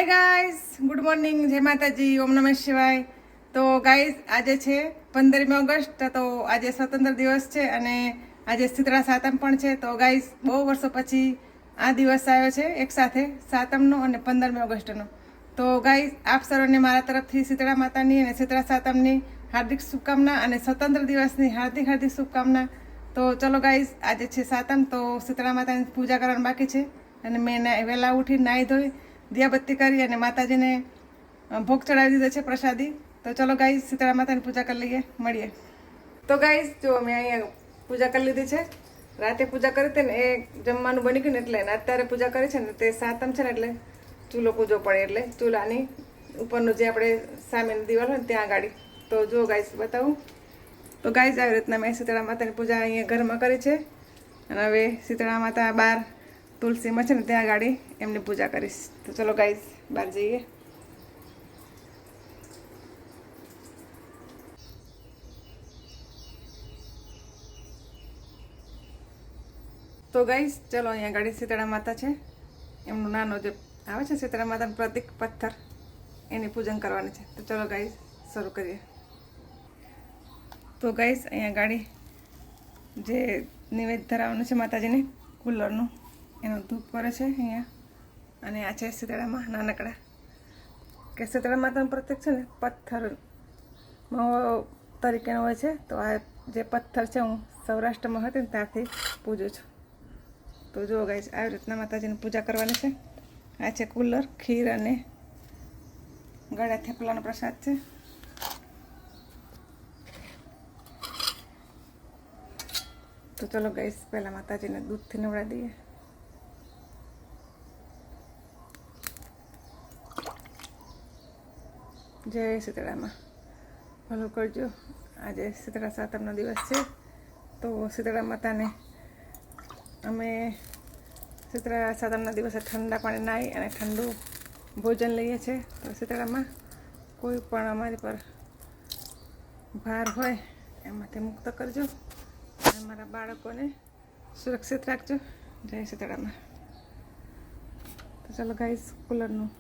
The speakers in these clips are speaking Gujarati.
હાય ગાઈઝ, ગુડ મોર્નિંગ, જય માતાજી, ઓમ નમઃ શિવાય. તો ગાઈઝ આજે છે 15મી ઓગસ્ટ, તો આજે સ્વતંત્ર દિવસ છે અને આજે શીતળા સાતમ પણ છે. તો ગાઈઝ બહુ વર્ષો પછી આ દિવસ આવ્યો છે એકસાથે, સાતમનો અને 15મી ઓગસ્ટનો. તો ગાઈઝ આપ સર્વને મારા તરફથી શીતળા માતાની અને શીતળા સાતમની હાર્દિક શુભકામના અને સ્વતંત્ર દિવસની હાર્દિક હાર્દિક શુભકામના. તો ચલો ગાઈઝ આજે છે સાતમ, તો શીતળા માતાની પૂજા કરવાની બાકી છે અને મેં વહેલા ઉઠી નાહી ધોઈ દિયાબત્તી કરી અને માતાજીને ભોગ ચડાવી દીધો છે પ્રસાદી. તો ચલો ગાઈઝ શીતળા માતાની પૂજા કરી લઈએ, મળીએ. તો ગાઈઝ જો મેં અહીંયા પૂજા કરી લીધી છે. રાતે પૂજા કરી હતી ને એ જમવાનું બની ગયું ને એટલે અત્યારે પૂજા કરી છે ને તે સાતમ છે ને એટલે ચૂલો પૂજો પડે એટલે ચૂલાની ઉપરનું જે આપણે સામેની દિવાલ હોય ને ત્યાં ગાડી. તો જો ગાઈઝ બતાવું. તો ગાઈઝ આવી રીતના મેં શીતળા માતાની પૂજા અહીંયા ઘરમાં કરી છે અને હવે શીતળા માતા બહાર તુલસીમાં છે ને ત્યાં ગાડી એમની પૂજા કરીશ. તો ચલો ગાઈઝ બહાર જઈએ. તો ગાઈઝ ચલો અહીંયા ગાડી શીતળા માતા છે, એમનું નાનો જે આવે છે શીતળા માતાનું પ્રતિક પથ્થર, એની પૂજન કરવાની છે. તો ચલો ગાઈઝ શરૂ કરીએ. તો ગાઈઝ અહીંયા ગાડી જે નિવેદ ધરાવવાનું છે માતાજીને કુલરનું, એનું ધૂપ કરે છે અહીંયા. અને આ છે શીતળામાં નાનકડા કે શીતળા માતાનું પ્રત્યેક છે ને પથ્થરમાં તરીકેનો હોય છે. તો આ જે પથ્થર છે હું સૌરાષ્ટ્રમાં હતી ને ત્યારથી પૂજું છું. તો જુઓ ગાઈઝ આવી રીતના માતાજીની પૂજા કરવાની છે. આ છે કુલર, ખીર અને ગળા થેપલાનો પ્રસાદ છે. તો ચલો ગાઈઝ પહેલાં માતાજીને દૂધથી નવડાવી દઈએ. જય શીતળામાં, ભલું કરજો. આજે શીતળા સાતમનો દિવસ છે. તો શીતળા માતાને અમે શીતળા સાતમના દિવસે ઠંડા પાણી નાહી અને ઠંડુ ભોજન લઈએ છીએ. તો શીતળામાં કોઈ પણ અમારી પર ભાર હોય એમાંથી મુક્ત કરજો અને મારા બાળકોને સુરક્ષિત રાખજો. જય શીતળામાં. તો ચાલો ગાઈસ કુલરનું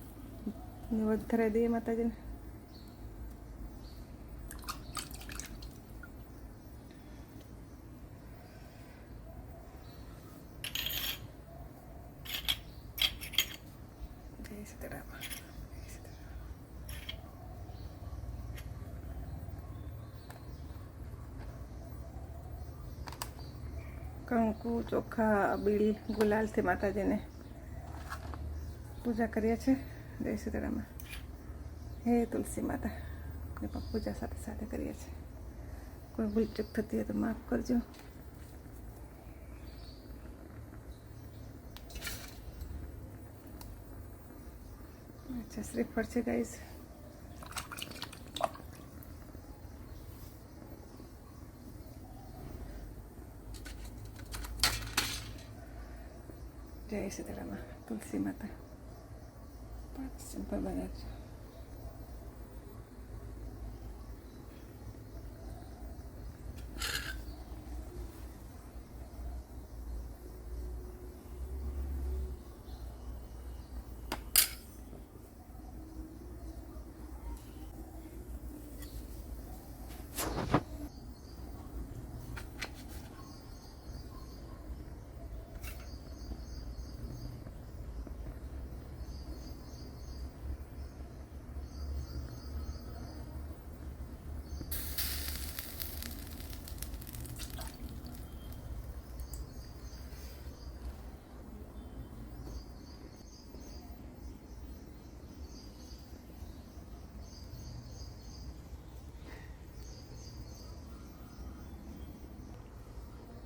નિવેદ ધરાવી દઈએ માતાજીને. જય શીતળામાં. કંકુ, ચોખા, અબીલ, ગુલાલથી માતાજીને પૂજા કરીએ છીએ. જય શીતળામાં. હે તુલસી માતા, આપણે પણ પૂજા સાથે સાથે કરીએ છીએ. કોઈ ભૂલચૂક થતી હોય તો માફ કરજો. અચ્છા, શ્રીફળ છે ગાઈઝ. જય શીતળામાં. તુલસી માતા સિમ્પલ બનાવજો.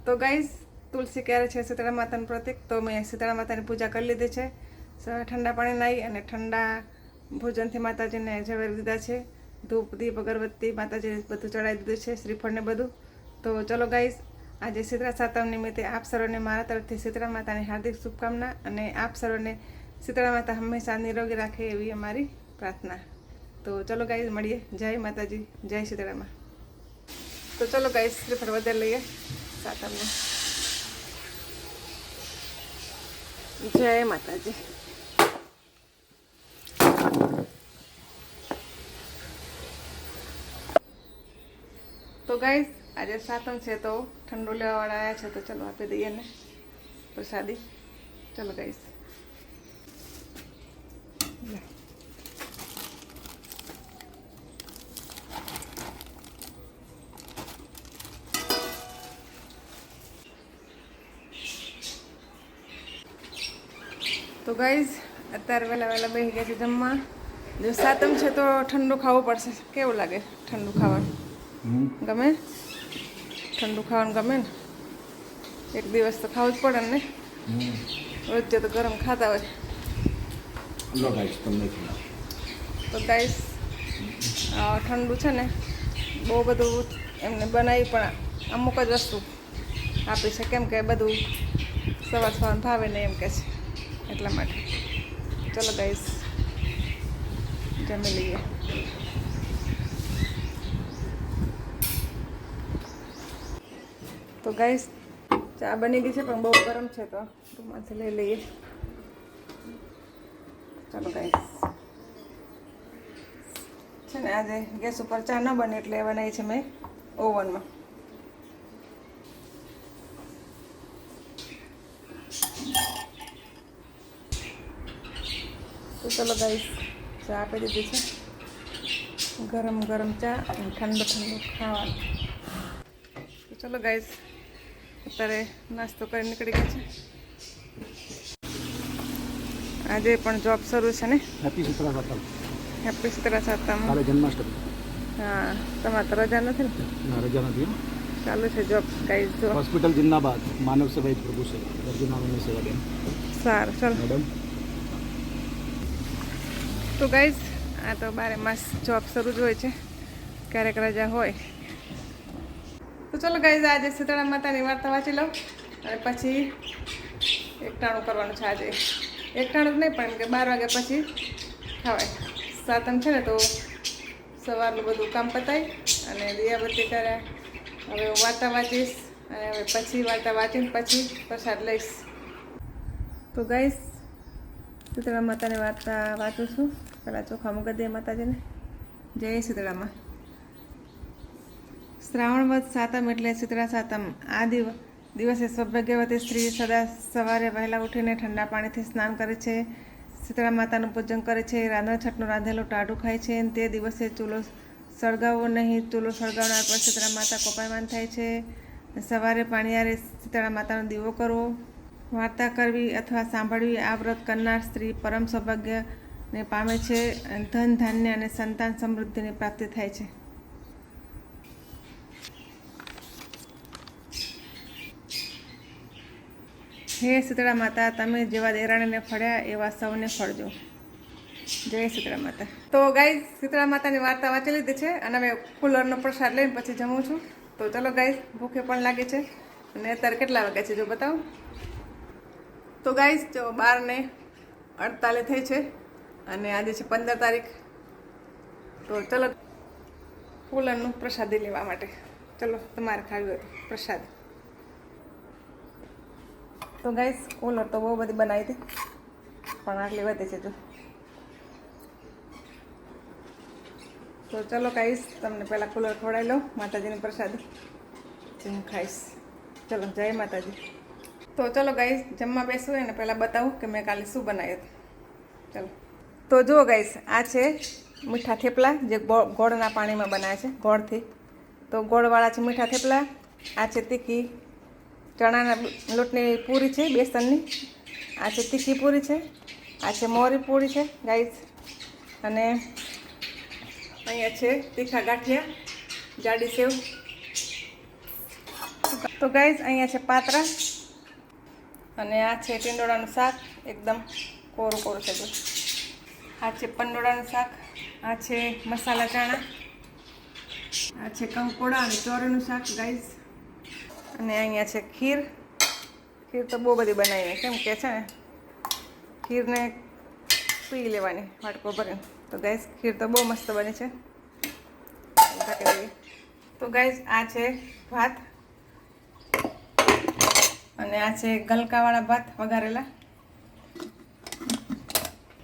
તો ગાઈઝ તુલસી ક્યારે છે શીતળા માતાનું પ્રતિક. તો મેં શીતળા માતાની પૂજા કરી લીધી છે. ઠંડા પાણી નાહી અને ઠંડા ભોજનથી માતાજીને ઝવેરી દીધા છે. ધૂપ, દીપ, અગરબત્તી માતાજીને બધું ચડાવી દીધું છે, શ્રીફળને બધું. તો ચલો ગાઈઝ આજે શીતળા સાતમ નિમિત્તે આપ સર્વને મારા તરફથી શીતળા માતાની હાર્દિક શુભકામના અને આપ સર્વને શીતળા માતા હંમેશા નિરોગી રાખે એવી અમારી પ્રાર્થના. તો ચલો ગાઈઝ મળીએ. જય માતાજી, જય શીતળામાં. તો ચલો ગાઈઝ શ્રીફળ વધારે લઈએ સાતમને. જય માતાજી. તો ગાઈસ આજે સાતમ છે તો ઠંડુ લેવાવાળા આવ્યા છે તો ચલો આપી દઈએ ને પ્રસાદી. ચલો ગાઈસ. તો ગાઈસ અત્યારે વહેલા બેસી ગયા છે જમવા. જો સાતમ છે તો ઠંડુ ખાવું પડશે. કેવું લાગે ઠંડુ ખાવાનું? ગમે? ઠંડુ ખાવાનું ગમે ને? એક દિવસ તો ખાવું જ પડે ને. રોજે તો ગરમ ખાતા હોય. તો ગાઈસ ઠંડુ છે ને બહુ બધું એમને બનાવી પણ અમુક જ વસ્તુ આપી છે, કેમ કે બધું સવાર સવાર ભાવે ને એમ કે છે એટલા માટે. ચલો ગાઈસ જમી લઈએ. તો ગાઈસ ચા બની ગઈ છે પણ બહુ ગરમ છે તો રૂમાલથી લઈ લઈએ. ચાલો ગાઈસ. છે ને આજે ગેસ ઉપર ચા ન બને એટલે બનાવી છે મેં ઓવનમાં. તો ચલો ગાઈસ ચા આપી દીધી છે. ગરમ ગરમ ચા અને ઠંડુ ઠંડુ ખાવાનું. તો ચલો ગાઈસ અત્યારે નાસ્તો કરી નીકળી ગયા છે. આજે પણ જોબ શરૂ છે ને. હેપી શીતળા સાતમ. હેપી શીતળા સાતમ. કાલે જન્માષ્ટમી. હા તમારે તો રજા નથી ને? ના રજા નથી. ચાલુ છે જોબ ગાઈસ. જો હોસ્પિટલ જિંદાબાદ. માનવ સેવા જ પ્રભુ છે. દર્દીનાની સેવા બેન. સારું ચલો મેડમ. તો ગાઈસ આ તો 12 માસ જોબ શરૂ જ હોય છે, ક્યારેક રજા હોય. તો ચલો ગાઈસ આજે શીતળા માતાની વાર્તા વાંચી લઉં અને પછી એકટાણું કરવાનું છે. આજે એકટાણું જ નહીં પણ કે 12 વાગ્યા પછી ખાવાય. સાતમ છે ને તો સવારનું બધું કામ પતાય અને દિયાબત્તી કર્યા. હવે હું વાર્તા વાંચીશ અને હવે પછી વાર્તા વાંચીને પછી પ્રસાદ લઈશ. તો ગાઈસ શીતળા માતાની વાર્તા વાંચું છું. પહેલાં ચોખા મૂકી દઈએ માતાજીને. જય શીતળામાં. શ્રાવણ વદ સાતમ એટલે શીતળા સાતમ. આ દિવસે સૌભાગ્યવતી સ્ત્રી સદા સવારે વહેલા ઉઠીને ઠંડા પાણીથી સ્નાન કરે છે, શીતળા માતાનું પૂજન કરે છે, રાંધણ છઠનું રાંધેલું ટાઢું ખાય છે. તે દિવસે ચૂલો સળગાવવો નહીં. ચૂલો સળગાવનાર પર શીતળા માતા કોપાયમાન થાય છે. સવારે પાણીયારે શીતળા માતાનો દીવો કરવો. વાર્તા કરવી અથવા સાંભળવી. આ વ્રત કરનાર સ્ત્રી પરમ સૌભાગ્યને પામે છે. ધન ધાન્ય અને સંતાન સમૃદ્ધિની પ્રાપ્તિ થાય છે. હે શીતળા માતા, તમે જેવા દેરાણીને ફળ્યા એવા સૌને ફળજો. જય શીતળા માતા. તો ગાઈઝ શીતળા માતાની વાર્તા વાંચી લીધી છે અને અમે કુલરનો પ્રસાદ લઈને પછી જમું છું. તો ચલો ગાઈઝ ભૂખે પણ લાગે છે અને અત્યારે કેટલા વાગ્યા છે જો બતાવો. તો ગાઈઝ જો 12:48 થઈ છે અને આજે છે 15 તારીખ. તો ચલો કુલરનું પ્રસાદી લેવા માટે. ચલો તમારે ખાવી હોય તો પ્રસાદ. તો ગાઈસ કુલર તો બહુ બધી બનાવી હતી પણ આટલી વધી છે જો. તો ચલો ગાઈસ તમને પહેલાં કુલર ખવડાવી લઉં માતાજીની પ્રસાદી પછી હું ખાઈશ. ચલો જય માતાજી. તો ચલો ગાઈસ જમવા બેસું એને પહેલાં બતાવું કે મેં કાલે શું બનાવ્યું હતું. ચલો તો જુઓ ગાઈસ આ છે મીઠા થેપલા જે ગોળના પાણીમાં બનાવે છે ગોળથી. તો ગોળવાળા છે મીઠા થેપલા. આ છે તીખી ચણાના લોટની પૂરી છે બેસનની. આ છે તીખી પૂરી છે. આ છે મોરી પૂરી છે ગાઈસ. અને અહીંયા છે તીખા ગાંઠિયા જાડી સેવ. તો ગાઈસ અહીંયા છે પાતરા અને આ છે ટીંડોળાનું શાક એકદમ કોરું કોરું છે. આ છે પંડોળાનું શાક. આ છે મસાલા ચણા. આ છે કંકોડા અને ચોરીનું શાક ગાઈસ. અને અહીંયા છે ખીર. ખીર તો બહુ બધી બનાવીને કેમ કે છે ને ખીરને પી લેવાની વાટકો ભરીને. તો ગાઈસ ખીર તો બહુ મસ્ત બની છે. તો ગાઈસ આ છે ભાત અને આ છે ગલકાવાળા ભાત વઘારેલા.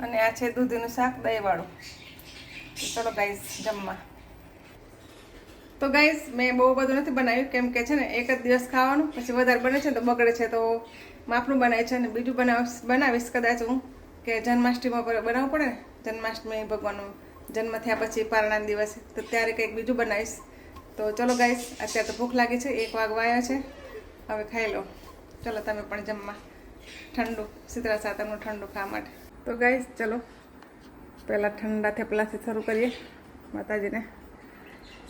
અને આ છે દૂધીનું શાક દહીંવાળું. તો ચલો ગાઈસ જમવા. તો ગાઈસ મેં બહુ બધું નથી બનાવ્યું, કેમ કે છે ને એક જ દિવસ ખાવાનું, પછી વધારે બને છે તો બગડે છે, તો માપનું બનાવે છે. અને બીજું બનાવીશ કદાચ હું, કે જન્માષ્ટમી પર બનાવવું પડે ને, જન્માષ્ટમી ભગવાનનો જન્મ થયા પછી પારણાના દિવસે, તો ત્યારે કંઈક બીજું બનાવીશ. તો ચલો ગાઈસ, અત્યારે તો ભૂખ લાગી છે, 1 વાગવા આવ્યા છે, હવે ખાઈ લો. ચલો તમે પણ જમવા. ઠંડુ શીતળા સાતમનું ઠંડુ ખાવા માટે. તો ગાઈસ ચલો પહેલાં ઠંડા થેપલાથી શરૂ કરીએ. માતાજીને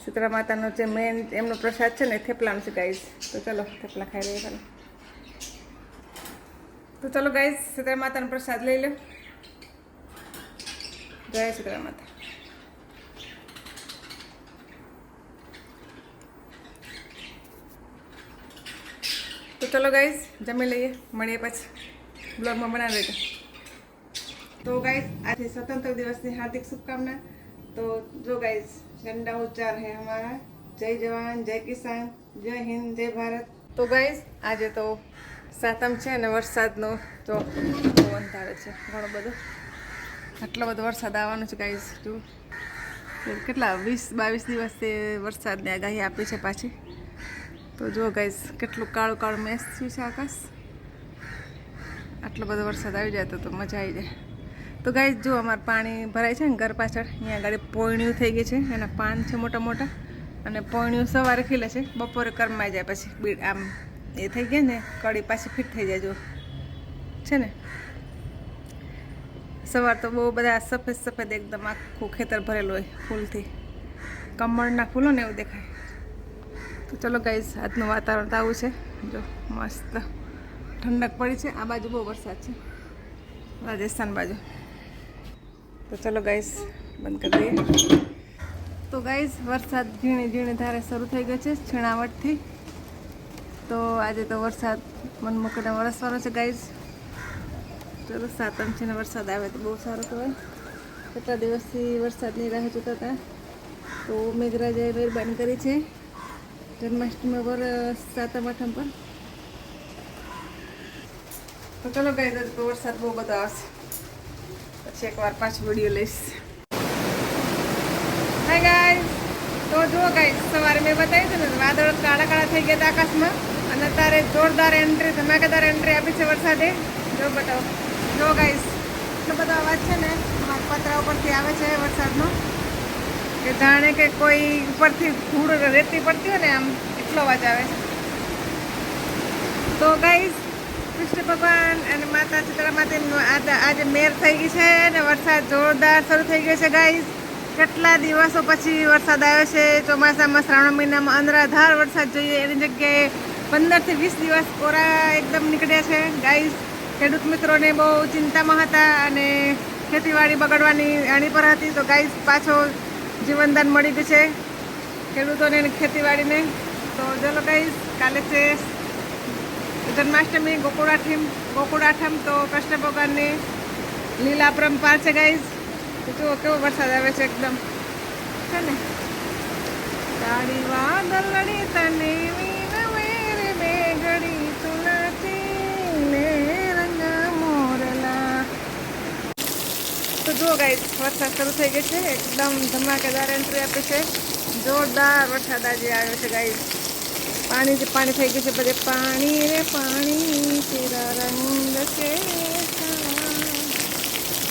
શીતળા માતાનો જે મેન એમનો પ્રસાદ છે ને એ થેપલાનું છે ગાઈસ. તો ચલો થેપલા ખાઈ લઈએ પહેલાં. તો ચલો ગાઈસ શીતળા માતાનો પ્રસાદ લઈ લો. જય શીતળા માતા. તો ચલો ગાઈસ જમી લઈએ, મળીએ પછી બ્લોગમાં બનાવી લેજો. તો ગાઈસ આજે स्वतंत्र દિવસની હાર્દિક શુભકામના. તો જો ગાઈસ झंडा उच्चार है हमारा, जय जवान जय किसान जय हिंद जय भारत. તો ગાઈસ આજે તો સાતમ છે અને વરસાદનો જો પવન આવે છે ઘણો બધો, આટલો બધો વરસાદ આવવાનો છે ગાઈસ. જો કેટલા 20-22 દિવસથી વરસાદની આગાહી આપી છે પાછી. તો જો ગાઈસ કેટલું કાળું કાળું મેસ થયું છે આકાશ. આટલો બધો વરસાદ આવી જાય તો મજા આવી જાય. તો ગાઈસ જો અમારે પાણી ભરાય છે ને ઘર પાછળ, અહીંયા આગળ પોયણિયું થઈ ગઈ છે, એના પાન છે મોટા મોટા, અને પોયણિયું સવારે ખીલે છે, બપોરે કરમાઈ જાય, પછી બીડ આમ એ થઈ ગયા ને કડી પાછી ફિટ થઈ જાય. જો છે ને સવાર તો બહુ બધા સફેદ સફેદ એકદમ આખું ખેતર ભરેલું હોય ફૂલથી, કમળના ફૂલો ને એવું દેખાય. તો ચલો ગાઈસ આજનું વાતાવરણ તો આવું છે. જો મસ્ત ઠંડક પડી છે. આ બાજુ બહુ વરસાદ છે, રાજસ્થાન બાજુ. તો ચલો ગાઈસ બંધ કરી દઈએ. તો ગાઈસ વરસાદ ઝીણી ઝીણી ધારે શરૂ થઈ ગયો છે છીણાવટથી. તો આજે તો વરસાદ મન મૂકીને વરસવાનો છે ગાઈસ. ચલો સાતમ છે ને વરસાદ આવે તો બહુ સારું કહેવાય. કેટલા દિવસથી વરસાદની રાહ જોતા હતા, તો મેઘરાજાએ મહેરબાની કરી છે જન્માષ્ટમી પર, સાતમ આઠમ પર. તો ચલો ગાઈસ તો વરસાદ બહુ બધો આવશે, પછી એકવાર પાછું વિડીયો લઈશ. હાય ગાઈસ, તો જુઓ ગાઈસ સવારે મેં બતાવ્યું હતું ને વાદળ કાળા કાળા થઈ ગયા હતા આકાશમાં, અને અત્યારે જોરદાર એન્ટ્રી, ધમાકેદાર એન્ટ્રી આપી છે વરસાદે. જો બતાવો, જો ગાઈસ એટલો બધો અવાજ છે ને અમારા પતરા ઉપરથી આવે છે વરસાદનો, કે જાણે કે કોઈ ઉપરથી ધૂળ રેતી પડતી હોય ને આમ, એટલો અવાજ આવે છે. તો ગાઈસ કૃષ્ણ ભગવાન અને માતા શીતળા માતાનું આજે મેર થઈ ગઈ છે અને વરસાદ જોરદાર શરૂ થઈ ગયો છે ગાઈસ. કેટલા દિવસો પછી વરસાદ આવ્યો છે. ચોમાસામાં શ્રાવણ મહિનામાં અનરાધાર વરસાદ જોઈએ એની જગ્યાએ 15 થી 20 દિવસ કોરા એકદમ નીકળ્યા છે ગાઈસ. ખેડૂત મિત્રોને બહુ ચિંતામાં હતા અને ખેતીવાડી બગડવાની આણી પર હતી. તો ગાઈસ પાછો જીવનદાન મળી ગયું છે ખેડૂતોને અને ખેતીવાડીને. તો ચલો ગાઈસ કાલે છે જન્માષ્ટમી, ગોકુળાઠમ. તો કૃષ્ણ ભગવાનની લીલા પરંપરા છે ગાઈસ. તો જુઓ કેવો વરસાદ આવે છે એકદમ, છે ને કાળી વાદળડી તને વીનવે રે મેઘડી તુલાસીને રંગા મોરલા. તો જુઓ ગાઈસ વરસાદ શરૂ થઈ ગયો છે, એકદમ ધમાકેદાર એન્ટ્રી આપી છે. જોરદાર વરસાદ આજે આવ્યો છે ગાઈસ. પાણી જ પાણી થઈ ગયું છે બધે, પાણી રે પાણી તેરા રંગ છે.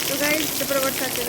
તો ગાઈસ જબર વરસાદ છે.